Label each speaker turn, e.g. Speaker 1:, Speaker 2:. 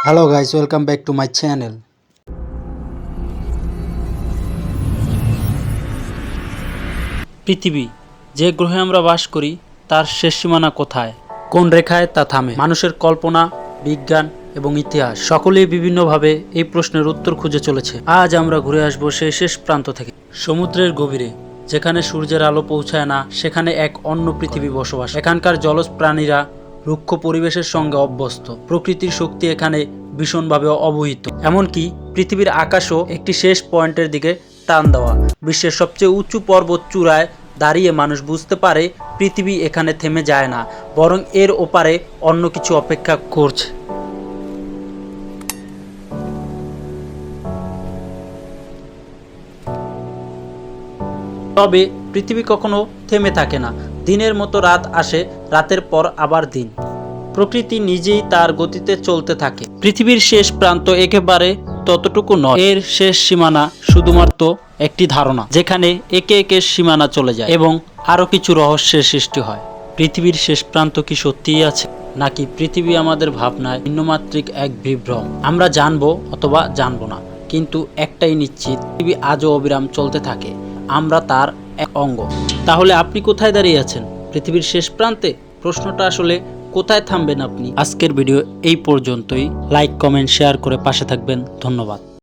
Speaker 1: Hello guys, welcome back to my channel. পৃথিবী যে গ্রহে আমরা বাস করি তার শেষ সীমানা কোথায়, কোন রেখায় তা থামে? মানুষের কল্পনা, বিজ্ঞান এবং ইতিহাস সকলেই বিভিন্নভাবে এই প্রশ্নের উত্তর খুঁজে চলেছে। আজ আমরা ঘুরে আসবো সেই শেষ প্রান্ত থেকে, সমুদ্রের গভীরে, যেখানে সূর্যের আলো পৌঁছায় না, সেখানে এক অন্য পৃথিবী বসবাস। এখানকার জলজ প্রাণীরা রুক্ষ পরিবেশের সঙ্গে অভ্যস্ত, প্রকৃতির শক্তি এখানে ভীষণভাবে অবহিত। এমনকি পৃথিবীর আকাশও একটি শেষ পয়েন্টের দিকে টান দেওয়া। বিশ্বের সবচেয়ে উঁচু পর্বত চূড়ায় দাঁড়িয়ে মানুষ বুঝতে পারে পৃথিবী এখানে থেমে যায় না, বরং এর ওপারে অন্য কিছু অপেক্ষা করছে। তবে পৃথিবী কখনো থেমে থাকে না। দিনের মতো রাত আসে, রাতের পর আবার দিন। প্রকৃতি নিজেই তার গতিতে চলতে থাকে। পৃথিবীর শেষ প্রান্ত একেবারে ততটুকু নয়, এর শেষ সীমানা শুধুমাত্র একটি ধারণা, যেখানে একে একে সীমানা চলে যায় এবং আরও কিছু রহস্যের সৃষ্টি হয়। পৃথিবীর শেষ প্রান্ত কি সত্যিই আছে, নাকি পৃথিবী আমাদের ভাবনায় ভিন্নমাত্রিক এক বিভ্রম? আমরা জানবো অথবা জানবো না, কিন্তু একটাই নিশ্চিত, পৃথিবী আজও অবিরাম চলতে থাকে, আমরা তার এক অঙ্গ। তাহলে আপনি কোথায় দাঁড়িয়ে আছেন? পৃথিবীর শেষ প্রান্তে? প্রশ্নটা আসলে কোথায় থামবেন আপনি? আজকের ভিডিও এই পর্যন্তই। লাইক, কমেন্ট, শেয়ার করে পাশে থাকবেন। ধন্যবাদ।